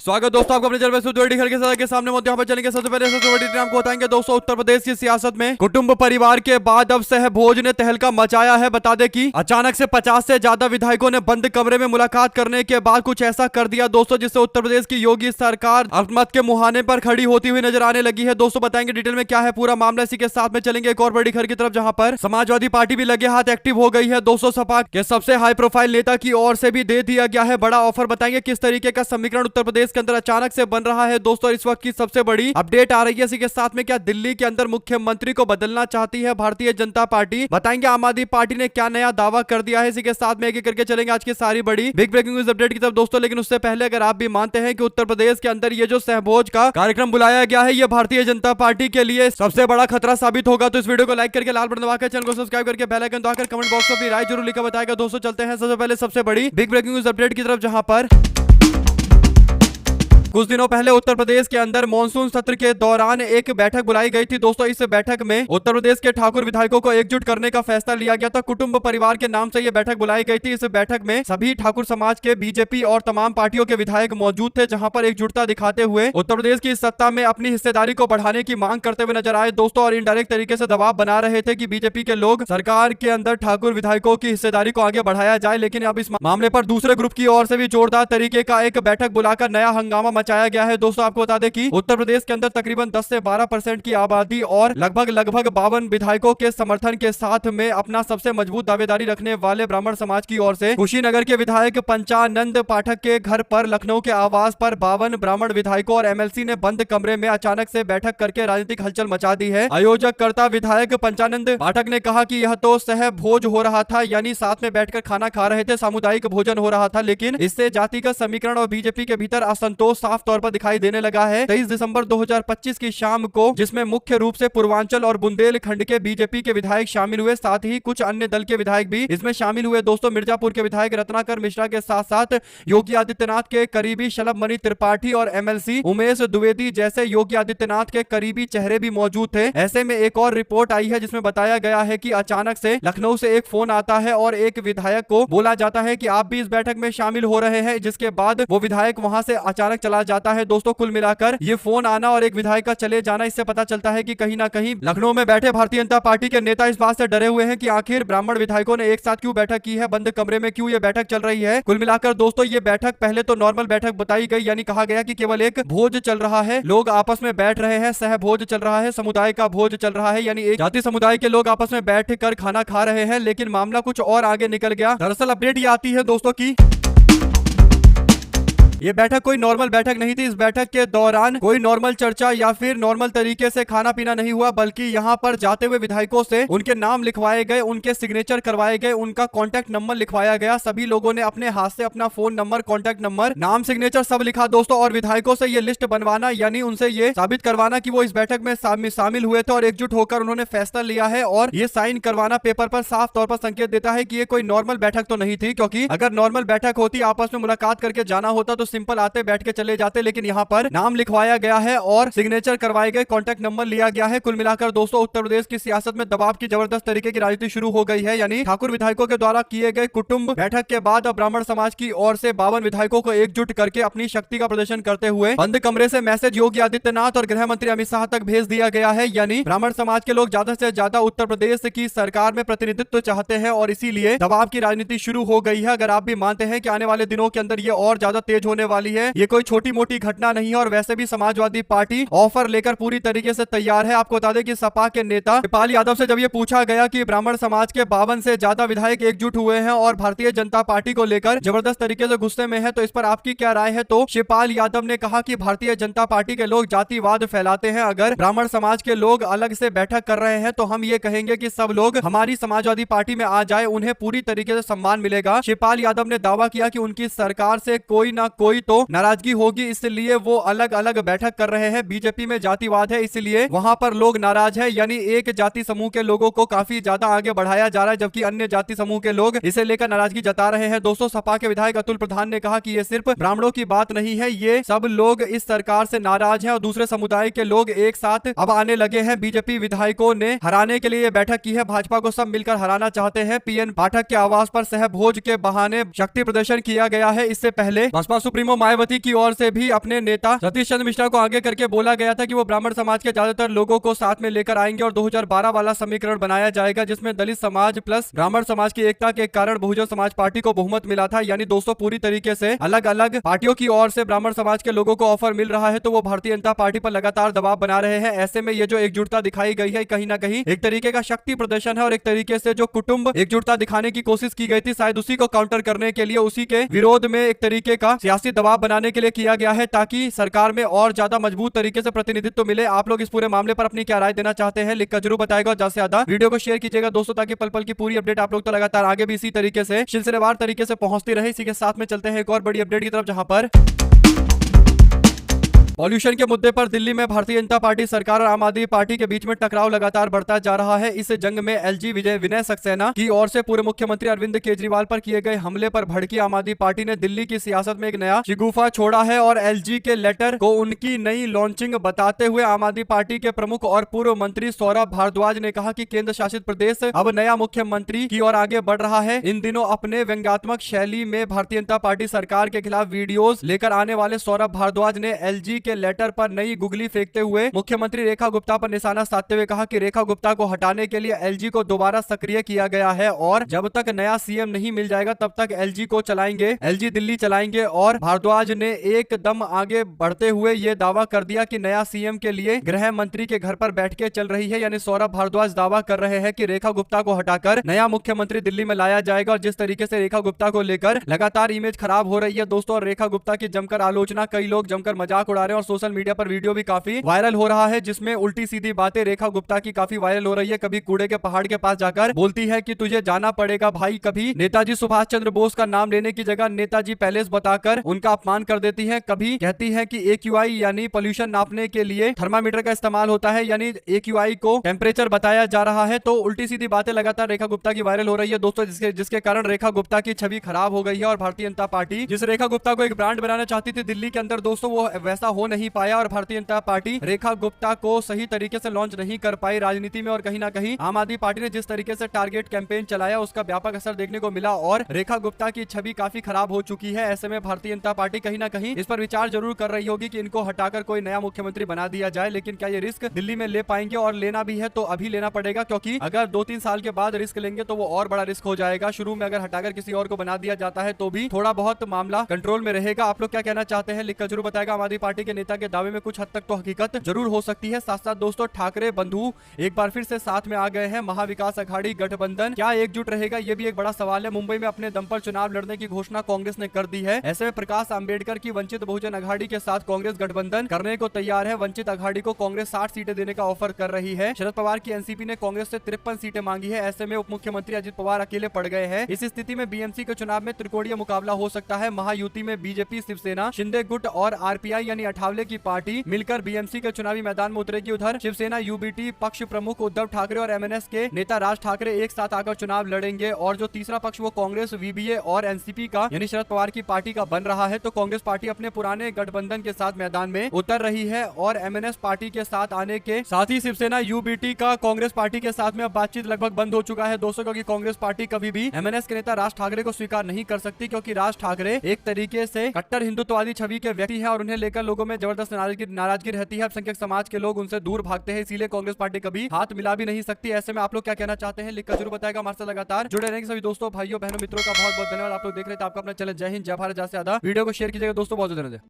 स्वागत दोस्तों आपको अपने चैनल के सामने मुद्दे यहाँ पर चलेंगे। सबसे पहले सबसे बड़ी टीम आपको बताएंगे दोस्तों, उत्तर प्रदेश की सियासत में कुटुंब परिवार के बाद अब सहभोज ने तहलका मचाया है। बता दें कि अचानक से 50 से ज्यादा विधायकों ने बंद कमरे में मुलाकात करने के बाद कुछ ऐसा कर दिया दोस्तों, जिससे उत्तर प्रदेश की योगी सरकार अल्पमत के मुहाने पर खड़ी होती हुई नजर आने लगी है। दोस्तों बताएंगे डिटेल में क्या है पूरा मामला, इसी के साथ में चलेंगे एक और बड़ी खबर की तरफ, जहां पर समाजवादी पार्टी भी लगे हाथ एक्टिव हो गई है। दोस्तों सपा के सबसे हाई प्रोफाइल नेता की ओर से भी दे दिया गया है बड़ा ऑफर। बताएंगे किस तरीके का समीकरण उत्तर प्रदेश के अंदर अचानक से बन रहा है दोस्तों, इस वक्त की सबसे बड़ी अपडेट आ रही है। इसी के साथ में क्या दिल्ली के अंदर मुख्यमंत्री को बदलना चाहती है भारतीय जनता पार्टी, बताएंगे आम आदमी पार्टी ने क्या नया दावा कर दिया है। इसी के साथ में एक एक करके चलेंगे आज की सारी बड़ी बिग ब्रेकिंग न्यूज अपडेट की तरफ दोस्तों। लेकिन उससे पहले अगर आप भी मानते हैं कि उत्तर प्रदेश के अंदर ये जो सहभोज का कार्यक्रम बुलाया गया है, ये भारतीय जनता पार्टी के लिए सबसे बड़ा खतरा साबित होगा, तो इस वीडियो को लाइक करके लाल बटन दबाकर चैनल को सब्सक्राइब करके बेल आइकन दबाकर कमेंट बॉक्स में अपनी राय जरूर लिखा बताएगा। दोस्तों चलते हैं सबसे पहले सबसे बड़ी बिग ब्रेकिंग न्यूज अपडेट की तरफ, जहां पर कुछ दिनों पहले उत्तर प्रदेश के अंदर मानसून सत्र के दौरान एक बैठक बुलाई गई थी दोस्तों। इस बैठक में उत्तर प्रदेश के ठाकुर विधायकों को एकजुट करने का फैसला लिया गया था। कुटुंब परिवार के नाम से यह बैठक बुलाई गई थी। इस बैठक में सभी ठाकुर समाज के, बीजेपी और तमाम पार्टियों के विधायक मौजूद थे, जहां पर एकजुटता दिखाते हुए उत्तर प्रदेश की सत्ता में अपनी हिस्सेदारी को बढ़ाने की मांग करते हुए नजर आए दोस्तों, और इनडायरेक्ट तरीके से दबाव बना रहे थे कि बीजेपी के लोग सरकार के अंदर ठाकुर विधायकों की हिस्सेदारी को आगे बढ़ाया जाए। लेकिन अब इस मामले पर दूसरे ग्रुप की ओर से भी जोरदार तरीके का एक बैठक बुलाकर नया हंगामा मचाया गया है। दोस्तों आपको बता दें कि उत्तर प्रदेश के अंदर तकरीबन 10 से 12% की आबादी और लगभग 52 विधायकों के समर्थन के साथ में अपना सबसे मजबूत दावेदारी रखने वाले ब्राह्मण समाज की ओर से कुशीनगर के विधायक पंचानंद पाठक के घर पर लखनऊ के आवास पर 52 ब्राह्मण विधायकों और एमएलसी ने बंद कमरे में अचानक से बैठक करके राजनीतिक हलचल मचा दी है। आयोजक कर्ता विधायक पंचानंद पाठक ने कहा कि यह तो सहभोज हो रहा था, यानी साथ में बैठकर खाना खा रहे थे, सामुदायिक भोजन हो रहा था, लेकिन इससे जातिगत समीकरण और बीजेपी के भीतर असंतोष साफ तौर पर दिखाई देने लगा है। 23 दिसंबर 2025 की शाम को, जिसमें मुख्य रूप से पूर्वांचल और बुंदेलखंड के बीजेपी के विधायक शामिल हुए, साथ ही कुछ अन्य दल के विधायक भी इसमें शामिल हुए दोस्तों। मिर्जापुर के विधायक रत्नाकर मिश्रा के साथ साथ योगी आदित्यनाथ के करीबी शलभ मणि त्रिपाठी और एमएलसी उमेश द्विवेदी जैसे योगी आदित्यनाथ के करीबी चेहरे भी मौजूद थे। ऐसे में एक और रिपोर्ट आई है जिसमें बताया गया है कि अचानक से लखनऊ से एक फोन आता है और एक विधायक को बोला जाता है कि आप भी इस बैठक में शामिल हो रहे हैं, जिसके बाद वो विधायक वहां से अचानक चला जाता है दोस्तों। कुल मिलाकर ये फोन आना और एक विधायक का चले जाना, इससे पता चलता है कि कहीं ना कहीं लखनऊ में बैठे भारतीय जनता पार्टी के नेता इस बात से डरे हुए हैं कि आखिर ब्राह्मण विधायकों ने एक साथ क्यों बैठक की है, बंद कमरे में क्यों ये बैठक चल रही है। कुल मिलाकर दोस्तों ये बैठक पहले तो नॉर्मल बैठक बताई गई, यानी कहा गया कि केवल एक भोज चल रहा है, लोग आपस में बैठ रहे हैं, सहभोज चल रहा है, समुदाय का भोज चल रहा है, यानी एक जाति समुदाय के लोग आपस में बैठ कर खाना खा रहे हैं। लेकिन मामला कुछ और आगे निकल गया। दरअसल अपडेट ये आती है दोस्तों की ये बैठक कोई नॉर्मल बैठक नहीं थी। इस बैठक के दौरान कोई नॉर्मल चर्चा या फिर नॉर्मल तरीके से खाना पीना नहीं हुआ, बल्कि यहाँ पर जाते हुए विधायकों से उनके नाम लिखवाए गए, उनके सिग्नेचर करवाए गए, उनका कॉन्टैक्ट नंबर लिखवाया गया। सभी लोगों ने अपने हाथ से अपना फोन नंबर, कॉन्टैक्ट नंबर, नाम, सिग्नेचर सब लिखा दोस्तों, और विधायकों से ये लिस्ट बनवाना, यानी उनसे ये साबित करवाना कि वो इस बैठक में शामिल हुए थे और एकजुट होकर उन्होंने फैसला लिया है, और ये साइन करवाना पेपर पर साफ तौर पर संकेत देता है कि ये कोई नॉर्मल बैठक तो नहीं थी। क्योंकि अगर नॉर्मल बैठक होती, आपस में मुलाकात करके जाना होता, तो सिंपल आते बैठ के चले जाते, लेकिन यहाँ पर नाम लिखवाया गया है और सिग्नेचर करवाए गए, कॉन्टैक्ट नंबर लिया गया है। कुल मिलाकर दोस्तों उत्तर प्रदेश की सियासत में दबाव की जबरदस्त तरीके की राजनीति शुरू हो गई है, यानी ठाकुर विधायकों के द्वारा किए गए कुटुंब बैठक के बाद अब ब्राह्मण समाज की ओर से 52 विधायकों को एकजुट करके अपनी शक्ति का प्रदर्शन करते हुए बंद कमरे से मैसेज योगी आदित्यनाथ और गृह मंत्री अमित शाह तक भेज दिया गया है। यानी ब्राह्मण समाज के लोग ज्यादा से ज्यादा उत्तर प्रदेश की सरकार में प्रतिनिधित्व चाहते हैं और इसीलिए दबाव की राजनीति शुरू हो गई है। अगर आप भी मानते हैं कि आने वाले दिनों के अंदर ये और ज्यादा तेज होने वाली है, ये कोई छोटी मोटी घटना नहीं है, और वैसे भी समाजवादी पार्टी ऑफर लेकर पूरी तरीके से तैयार है। आपको बता दें कि सपा के नेता शिवपाल यादव से जब ये पूछा गया कि ब्राह्मण समाज के 52 से ज्यादा विधायक एकजुट हुए हैं और भारतीय जनता पार्टी को लेकर जबरदस्त तरीके से गुस्से में है, तो इस पर आपकी क्या राय है, तो शिवपाल यादव ने कहा कि भारतीय जनता पार्टी के लोग जातिवाद फैलाते हैं। अगर ब्राह्मण समाज के लोग अलग से बैठक कर रहे हैं तो हम ये कहेंगे कि सब लोग हमारी समाजवादी पार्टी में आ जाए, उन्हें पूरी तरीके से सम्मान मिलेगा। शिवपाल यादव ने दावा किया कि उनकी सरकार से कोई ना कोई तो नाराजगी होगी, इसलिए वो अलग अलग बैठक कर रहे हैं। बीजेपी में जातिवाद है, इसलिए वहां पर लोग नाराज है, यानी एक जाति समूह के लोगों को काफी ज्यादा आगे बढ़ाया जा रहा है, जबकि अन्य जाति समूह के लोग इसे लेकर नाराजगी जता रहे हैं। दोस्तों सपा के विधायक अतुल प्रधान ने कहा कि ये सिर्फ ब्राह्मणों की बात नहीं है, ये सब लोग इस सरकार से नाराज हैं और दूसरे समुदाय के लोग एक साथ अब आने लगे हैं। बीजेपी विधायकों ने हराने के लिए ये बैठक की है, भाजपा को सब मिलकर हराना चाहते हैं। पीएन पाठक के आवास पर सहभोज के बहाने शक्ति प्रदर्शन किया गया है। इससे पहले बसपा सुप्रीमो मायावती की ओर से भी अपने नेता सतीश चंद्र मिश्रा को आगे करके बोला गया था कि वो ब्राह्मण समाज के ज्यादातर लोगों को साथ में लेकर आएंगे और 2012 वाला समीकरण बनाया जाएगा जिसमें दलित समाज प्लस ब्राह्मण समाज की एकता के कारण बहुजन समाज पार्टी को बहुमत मिला था। यानी दोस्तों पूरी तरीके से अलग अलग पार्टियों की ओर से ब्राह्मण समाज के लोगों को ऑफर मिल रहा है, तो वो भारतीय जनता पार्टी पर लगातार दबाव बना रहे हैं। ऐसे में ये जो एकजुटता दिखाई गई है कहीं ना कहीं एक तरीके का शक्ति प्रदर्शन है और एक तरीके से जो कुटुंब एकजुटता दिखाने की कोशिश की गई थी शायद उसी को काउंटर करने के लिए, उसी के विरोध में एक तरीके का सियासी दबाव बनाने के लिए किया गया है ताकि सरकार में और ज्यादा मजबूत तरीके से प्रतिनिधित्व मिले। आप लोग इस पूरे मामले पर अपनी क्या राय देना चाहते हैं लिखकर जरूर बताएगा और ज्यादा से ज्यादा वीडियो को शेयर कीजिएगा दोस्तों, ताकि पल पल की पूरी अपडेट आप लोग तो लगातार आगे भी इसी तरीके से सिलसिलेवार तरीके से पहुंचती रहे। इसी के साथ में चलते हैं एक और बड़ी अपडेट की तरफ, जहां पर पॉल्यूशन के मुद्दे पर दिल्ली में भारतीय जनता पार्टी सरकार और आम आदमी पार्टी के बीच में टकराव लगातार बढ़ता जा रहा है। इस जंग में एलजी विनय सक्सेना की ओर से पूर्व मुख्यमंत्री अरविंद केजरीवाल पर किए गए हमले पर भड़की आम आदमी पार्टी ने दिल्ली की सियासत में एक नया शिगुफा छोड़ा है और एलजी के लेटर को उनकी नई लॉन्चिंग बताते हुए आम आदमी पार्टी के प्रमुख और पूर्व मंत्री सौरभ भारद्वाज ने कहा कि केंद्र शासित प्रदेश अब नया मुख्यमंत्री की ओर आगे बढ़ रहा है। इन दिनों अपने व्यंग्यात्मक शैली में भारतीय जनता पार्टी सरकार के खिलाफ वीडियोस लेकर आने वाले सौरभ भारद्वाज ने एलजी के लेटर पर नई गुगली फेंकते हुए मुख्यमंत्री रेखा गुप्ता पर निशाना साधते हुए कहा कि रेखा गुप्ता को हटाने के लिए एलजी को दोबारा सक्रिय किया गया है और जब तक नया सीएम नहीं मिल जाएगा तब तक एलजी को चलाएंगे, एलजी दिल्ली चलाएंगे। और भारद्वाज ने एकदम आगे बढ़ते हुए यह दावा कर दिया कि नया सीएम के लिए गृह मंत्री के घर पर बैठ के चल रही है। यानी सौरभ भारद्वाज दावा कर रहे हैं कि रेखा गुप्ता को हटाकर नया मुख्यमंत्री दिल्ली में लाया जाएगा। और जिस तरीके से रेखा गुप्ता को लेकर लगातार इमेज खराब हो रही है दोस्तों, और रेखा गुप्ता की जमकर आलोचना, कई लोग जमकर मजाक उड़ा रहे हैं और सोशल मीडिया पर वीडियो भी काफी वायरल हो रहा है जिसमें उल्टी सीधी बातें रेखा गुप्ता की काफी वायरल हो रही है। कभी कूड़े के पहाड़ के पास जाकर बोलती है कि तुझे जाना पड़ेगा भाई, कभी नेताजी सुभाष चंद्र बोस का नाम लेने की जगह नेताजी पैलेस बताकर उनका अपमान कर देती है, कभी कहती है कि AQI यानी पोल्यूशन नापने के लिए थर्मामीटर का इस्तेमाल होता है, यानी AQI को टेम्परेचर बताया जा रहा है। तो उल्टी सीधी बातें लगातार रेखा गुप्ता की वायरल हो रही है दोस्तों, जिसके कारण रेखा गुप्ता की छवि खराब हो गई है। और भारतीय जनता पार्टी जिस रेखा गुप्ता को एक ब्रांड बनाना चाहती थी दिल्ली के अंदर दोस्तों, वो वैसा हो नहीं पाया और भारतीय जनता पार्टी रेखा गुप्ता को सही तरीके से लॉन्च नहीं कर पाई राजनीति में। और कहीं ना कहीं आम आदमी पार्टी ने जिस तरीके से टारगेट कैंपेन चलाया उसका व्यापक असर देखने को मिला और रेखा गुप्ता की छवि काफी खराब हो चुकी है। ऐसे में भारतीय जनता पार्टी कहीं ना कहीं इस पर विचार जरूर कर रही होगी कि इनको हटाकर कोई नया मुख्यमंत्री बना दिया जाए। लेकिन क्या ये रिस्क दिल्ली में ले पाएंगे? और लेना भी है तो अभी लेना पड़ेगा, क्योंकि अगर 2-3 साल के बाद रिस्क लेंगे तो वो और बड़ा रिस्क हो जाएगा। शुरू में अगर हटाकर किसी और को बना दिया जाता है तो भी थोड़ा बहुत मामला कंट्रोल में रहेगा। आप लोग क्या कहना चाहते हैं लिखकर जरूर बताएगा। आम आदमी पार्टी के नेता के दावे में कुछ हद तक तो हकीकत जरूर हो सकती है। साथ साथ दोस्तों ठाकरे बंधु एक बार फिर से साथ में आ गए हैं। महाविकास अघाड़ी गठबंधन क्या एकजुट रहेगा, ये भी एक बड़ा सवाल है। मुंबई में अपने दम पर चुनाव लड़ने की घोषणा कांग्रेस ने कर दी है। ऐसे में प्रकाश अंबेडकर की वंचित बहुजन अघाड़ी के साथ कांग्रेस गठबंधन करने को तैयार है। वंचित अघाड़ी को कांग्रेस 60 सीटें देने का ऑफर कर रही है। शरद पवार की एनसीपी ने कांग्रेस से 53 सीटें मांगी है। ऐसे में उप मुख्यमंत्री अजित पवार अकेले पड़ गए हैं। इस स्थिति में बीएमसी के चुनाव में त्रिकोणीय मुकाबला हो सकता है। महायुति में बीजेपी, शिवसेना, शिंदे गुट और आरपीआई यानी अठावले की पार्टी मिलकर बीएमसी के चुनावी मैदान में उतरेगी। उधर शिवसेना यूबीटी पक्ष प्रमुख उद्धव ठाकरे और एमएनएस के नेता राज ठाकरे एक साथ आकर चुनाव लड़ेंगे। और जो तीसरा पक्ष वो कांग्रेस, वीबीए और एनसीपी का यानी शरद पवार की पार्टी का बन रहा है। तो कांग्रेस पार्टी अपने पुराने गठबंधन के साथ मैदान में उतर रही है और एमएनएस पार्टी के साथ आने के साथ ही शिवसेना यूबीटी का कांग्रेस पार्टी के साथ में अब बातचीत लगभग बंद हो चुका है दोस्तों, क्योंकि कांग्रेस पार्टी कभी भी एमएनएस के नेता राज ठाकरे को स्वीकार नहीं कर सकती, क्योंकि राज ठाकरे एक तरीके से कट्टर हिंदुत्ववादी छवि के व्यक्ति है और उन्हें लेकर लोगों में जबरदस्त नाराजगी रहती है। अल्पसंख्यक समाज के लोग उनसे दूर भागते हैं, इसीलिए कांग्रेस पार्टी कभी हाथ मिला भी नहीं सकती। ऐसे में आप लोग क्या कहना चाहते हैं लिखकर जरूर बताएगा। हमारे साथ लगातार जुड़े रहेंगे सभी दोस्तों, भाइयों, बहनों, मित्रों का बहुत बहुत धन्यवाद। आप लोग देख रहे थे आपका अपना चैनल जय हिंद जय भारत। ज्यादा से ज्यादा वीडियो को शेयर कीजिएगा दोस्तों, बहुत धन्यवाद।